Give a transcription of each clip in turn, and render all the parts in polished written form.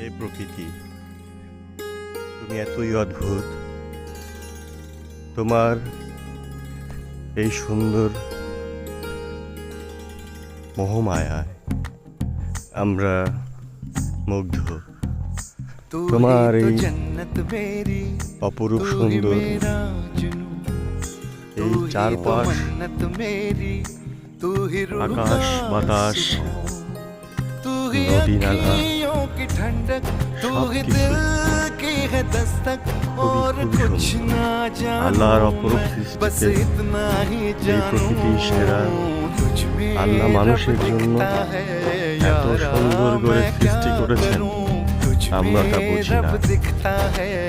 হে প্রকৃতি, তুমি এতই অদ্ভুত। তোমার এই সুন্দর মোহমায়ায় আমরা মুগ্ধ। তোমার এই অপরূপ সুন্দর এই চারপাশ, আকাশ বাতাস, নদী নালা, সবকিছু খুবই সুন্দর। আল্লাহর অপরূপ সৃষ্টিতে এই প্রকৃতি সেরা। আল্লাহ মানুষের জন্য এত সুন্দর করে সৃষ্টি করেছেন, আমরা তা বুঝি না,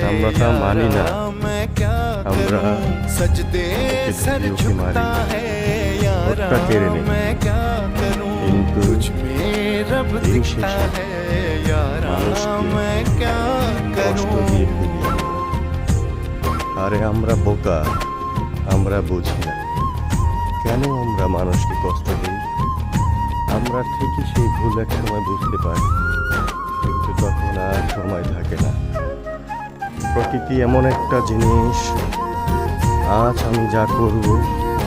আমরা তা মানি না। আমরা প্রকৃতিকে মারি, ভোটটা কেড়ে নেই, কিন্তু দিন শেষে মানুষকে কষ্ট দিয়ে ফেলি। আরে আমরা বোকা, আমরা বুঝি না কেন আমরা মানুষকে কষ্ট দিই। আমরা ঠিকই সেই ভুল এক সময় বুঝতে পারি, কিন্তু তখন আর সময় থাকে না। প্রকৃতি এমন একটা জিনিস, আজ আমি যা করব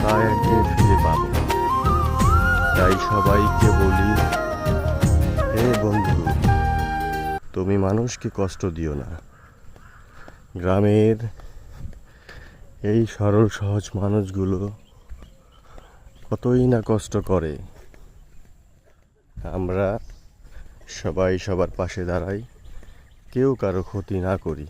তা একদিন ফিরে পাবো। তাই সবাইকে বলি, হে বন্ধু, তুমি মানুষকে কষ্ট দিও না। গ্রামের এই সরল সহজ মানুষগুলো কতই না কষ্ট করে। আমরা সবাই সবার পাশে দাঁড়াই, কেউ কারো ক্ষতি না করি।